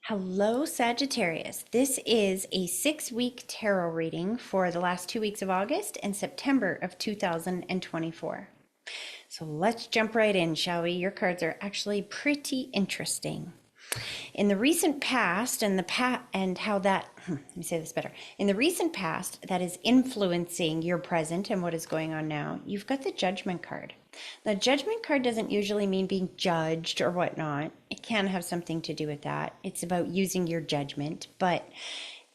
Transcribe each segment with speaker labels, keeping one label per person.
Speaker 1: Hello, Sagittarius. This is a 6-week tarot reading for the last 2 weeks of August and September of 2024. So let's jump right in, shall we? Your cards are actually pretty interesting. In the recent past, and how that, let me say this better. In the recent past, that is influencing your present and what is going on now, you've got the Judgment card. The Judgment card doesn't usually mean being judged or whatnot. It can have something to do with that. It's about using your judgment, but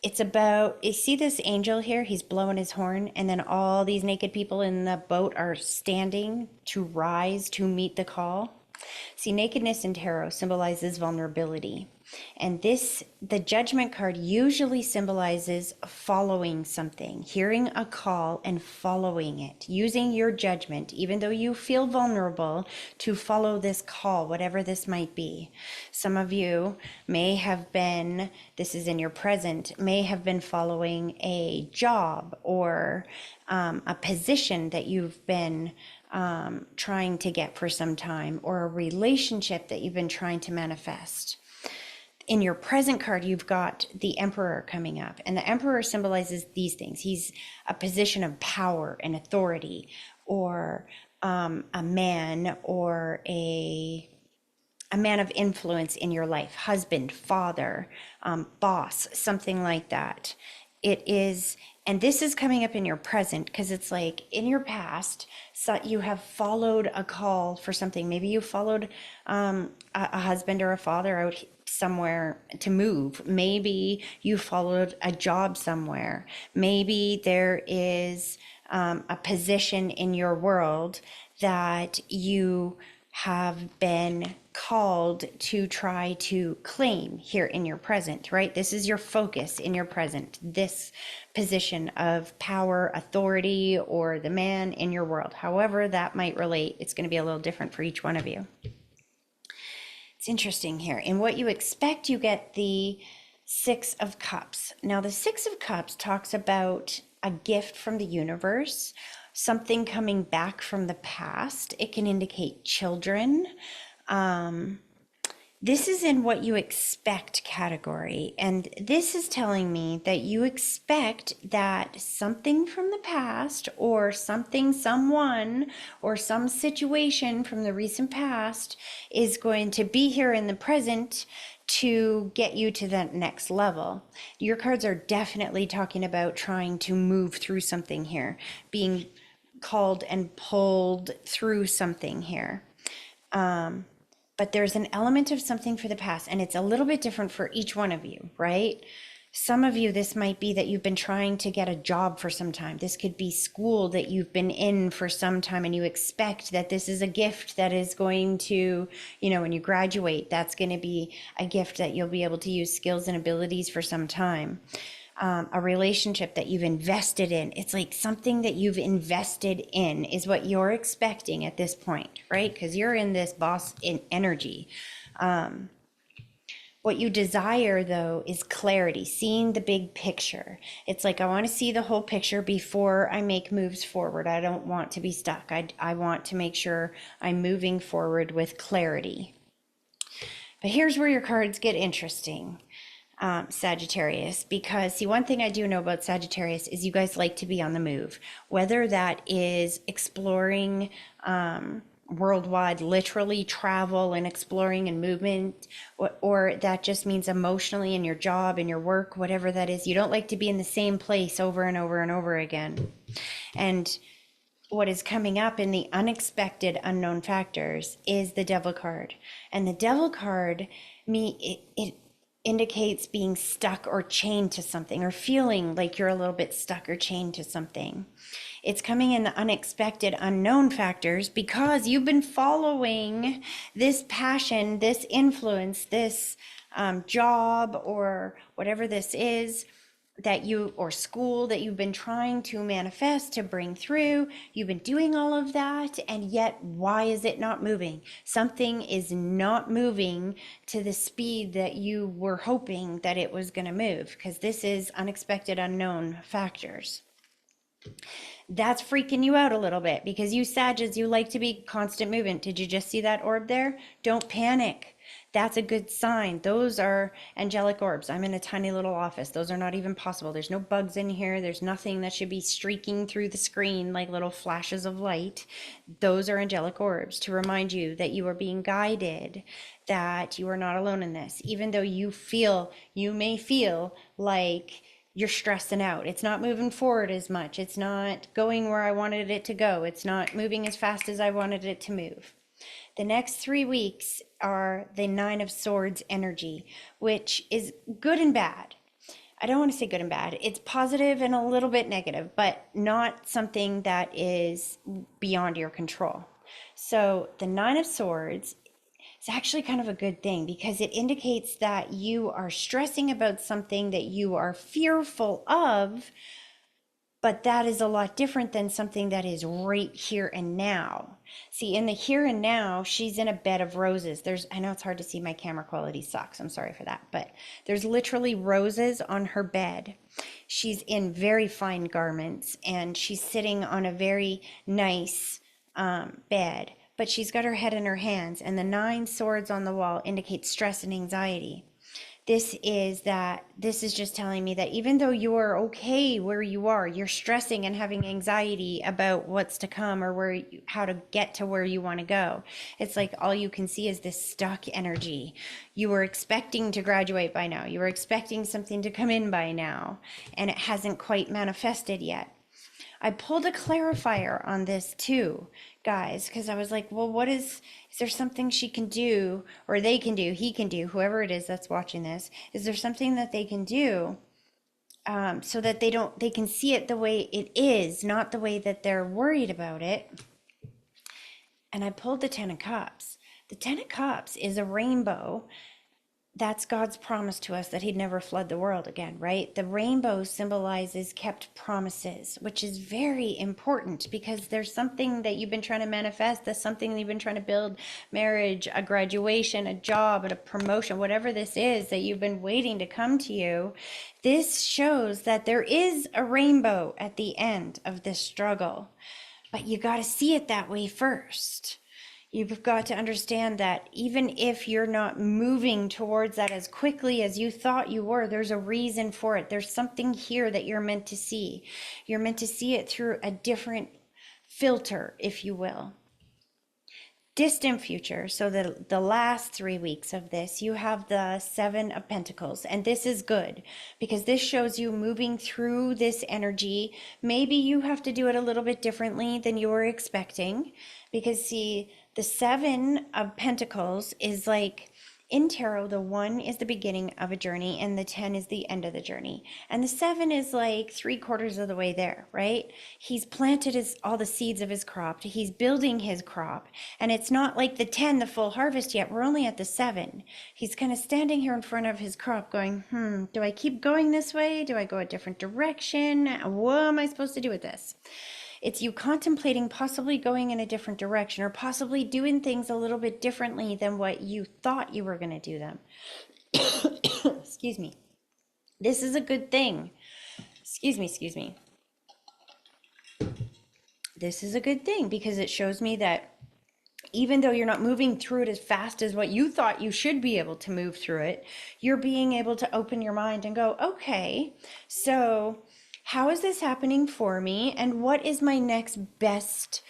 Speaker 1: it's about, you see this angel here? He's blowing his horn, and then all these naked people in the boat are standing to rise to meet the call. See, nakedness in tarot symbolizes vulnerability. And the Judgment card usually symbolizes following something, hearing a call and following it, using your judgment, even though you feel vulnerable, to follow this call, whatever this might be. Some of you may have been, this is in your present, may have been following a job or a position that you've been trying to get for some time, or a relationship that you've been trying to manifest. In your present card, you've got the Emperor coming up, and the Emperor symbolizes these things. He's a position of power and authority, or a man, or a man of influence in your life, husband, father, boss, something like that. It is, and this is coming up in your present because it's like in your past, so you have followed a call for something. Maybe you followed a husband or a father out somewhere to move. Maybe you followed a job somewhere. Maybe there is a position in your world that you have been called to try to claim here in your present, right? This is your focus in your present, this position of power, authority, or the man in your world. However that might relate, it's going to be a little different for each one of you. It's interesting here. In what you expect, you get the Six of Cups. Now, the Six of Cups talks about a gift from the universe, something coming back from the past. It can indicate children. This is in what you expect category. And this is telling me that you expect that something from the past, or something, someone, or some situation from the recent past is going to be here in the present to get you to that next level. Your cards are definitely talking about trying to move through something here, being called and pulled through something here. But there's an element of something for the past, and it's a little bit different for each one of you, right? Some of you, this might be that you've been trying to get a job for some time. This could be school that you've been in for some time, and you expect that this is a gift that is going to, when you graduate, that's going to be a gift that you'll be able to use skills and abilities for some time. A relationship that you've invested in. It's like something that you've invested in is what you're expecting at this point, right? Because you're in this boss in energy. What you desire, though, is clarity, seeing the big picture. It's like, I want to see the whole picture before I make moves forward. I don't want to be stuck. I want to make sure I'm moving forward with clarity. But here's where your cards get interesting. Sagittarius, because see, one thing I do know about Sagittarius is you guys like to be on the move, whether that is exploring worldwide, literally travel and exploring and movement, or that just means emotionally in your job, in your work, whatever that is. You don't like to be in the same place over and over and over again. And what is coming up in the unexpected unknown factors is the Devil card. And the Devil card, it indicates being stuck or chained to something, or feeling like you're a little bit stuck or chained to something. It's coming in the unexpected unknown factors because you've been following this passion, this influence, this job, or whatever this is that you, or school that you've been trying to manifest, to bring through. You've been doing all of that, and yet why is it not moving? Something is not moving to the speed that you were hoping that it was going to move, because this is unexpected unknown factors. That's freaking you out a little bit, because you Sagittarius, you like to be constant movement. Did you just see that orb there? Don't panic. That's a good sign. Those are angelic orbs. I'm in a tiny little office. Those are not even possible. There's no bugs in here. There's nothing that should be streaking through the screen like little flashes of light. Those are angelic orbs to remind you that you are being guided, that you are not alone in this. Even though you may feel like you're stressing out. It's not moving forward as much. It's not going where I wanted it to go. It's not moving as fast as I wanted it to move. The next 3 weeks are the Nine of Swords energy, which is good and bad. I don't want to say good and bad. It's positive and a little bit negative, but not something that is beyond your control. So the Nine of Swords is actually kind of a good thing because it indicates that you are stressing about something that you are fearful of, but that is a lot different than something that is right here and now. See, in the here and now, she's in a bed of roses. I know it's hard to see, my camera quality sucks. I'm sorry for that, but there's literally roses on her bed. She's in very fine garments and she's sitting on a very nice bed, but she's got her head in her hands, and the 9 swords on the wall indicate stress and anxiety. This is just telling me that even though you are okay where you are, you're stressing and having anxiety about what's to come or how to get to where you want to go. It's like all you can see is this stuck energy. You were expecting to graduate by now. You were expecting something to come in by now, and it hasn't quite manifested yet. I pulled a clarifier on this too, guys, because I was like, well, is there something she can do, or they can do, he can do, whoever it is that's watching this, is there something that they can do so that they can see it the way it is, not the way that they're worried about it? And I pulled the Ten of Cups. The Ten of Cups is a rainbow. That's God's promise to us that he'd never flood the world again, right? The rainbow symbolizes kept promises, which is very important because there's something that you've been trying to manifest. There's something that you've been trying to build: marriage, a graduation, a job, a promotion, whatever this is that you've been waiting to come to you. This shows that there is a rainbow at the end of this struggle, but you got to see it that way first. You've got to understand that even if you're not moving towards that as quickly as you thought you were, there's a reason for it. There's something here that you're meant to see. You're meant to see it through a different filter, if you will. Distant future, so the last 3 weeks of this, you have the Seven of Pentacles, and this is good because this shows you moving through this energy. Maybe you have to do it a little bit differently than you were expecting, because see, the Seven of Pentacles is like, in tarot, the 1 is the beginning of a journey and the 10 is the end of the journey. And the 7 is like 3/4 of the way there, right? He's planted all the seeds of his crop. He's building his crop. And it's not like the 10, the full harvest yet. We're only at the 7. He's kind of standing here in front of his crop going, do I keep going this way? Do I go a different direction? What am I supposed to do with this? It's you contemplating possibly going in a different direction or possibly doing things a little bit differently than what you thought you were going to do them. Excuse me. This is a good thing. Excuse me. This is a good thing because it shows me that even though you're not moving through it as fast as what you thought you should be able to move through it, you're being able to open your mind and go, okay, so how is this happening for me? And what is my next best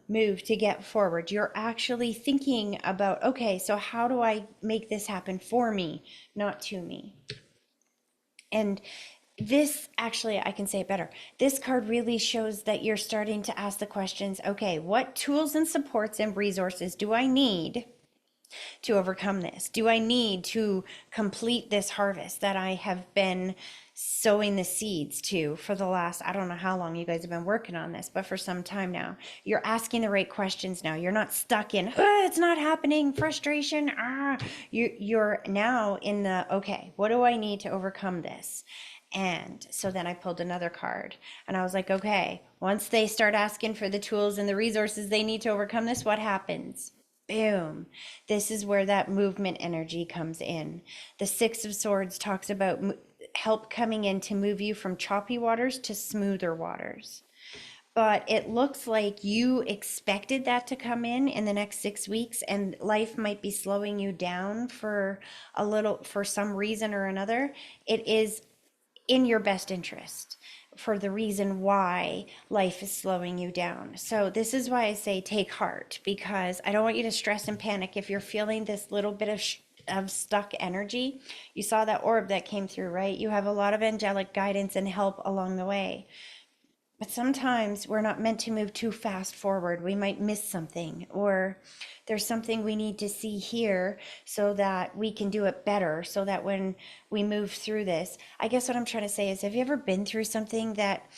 Speaker 1: move to get forward? You're actually thinking about, okay, so how do I make this happen for me, not to me? And this, actually, I can say it better. This card really shows that you're starting to ask the questions, okay, what tools and supports and resources do I need to overcome this? Do I need to complete this harvest that I have been sowing the seeds to for the last, I don't know how long you guys have been working on this, but for some time now? You're asking the right questions now. You're not stuck in, it's not happening, frustration. You're now in the, okay, what do I need to overcome this? And so then I pulled another card and I was like, okay, once they start asking for the tools and the resources they need to overcome this, what happens? Boom. This is where that movement energy comes in. The Six of Swords talks about help coming in to move you from choppy waters to smoother waters. but it looks like you expected that to come in the next 6 weeks, and life might be slowing you down for a little, for some reason or another. It is in your best interest for the reason why life is slowing you down. So this is why I say take heart, because I don't want you to stress and panic if you're feeling this little bit of stuck energy. You saw that orb that came through, right? You have a lot of angelic guidance and help along the way. But sometimes we're not meant to move too fast forward. We might miss something, or there's something we need to see here so that we can do it better, so that when we move through this, I guess what I'm trying to say is, have you ever been through something that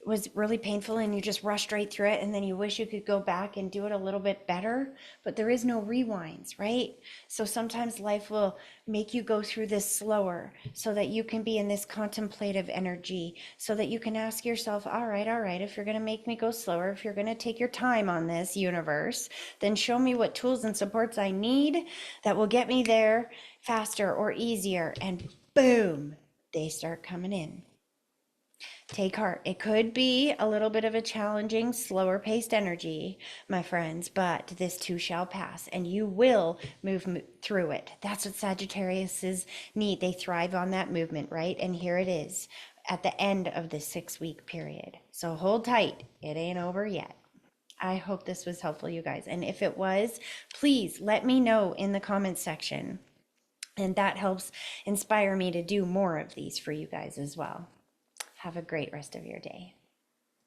Speaker 1: was really painful and you just rushed right through it and then you wish you could go back and do it a little bit better, but there is no rewinds, right? So sometimes life will make you go through this slower so that you can be in this contemplative energy, so that you can ask yourself, all right, if you're going to make me go slower, if you're going to take your time on this, universe, then show me what tools and supports I need that will get me there faster or easier. And boom, they start coming in. Take heart. It could be a little bit of a challenging, slower paced energy, my friends, but this too shall pass and you will move through it. That's what Sagittarius need. They thrive on that movement, right? And here it is at the end of this 6 week period. So hold tight. It ain't over yet. I hope this was helpful, you guys. And if it was, please let me know in the comments section. And that helps inspire me to do more of these for you guys as well. Have a great rest of your day.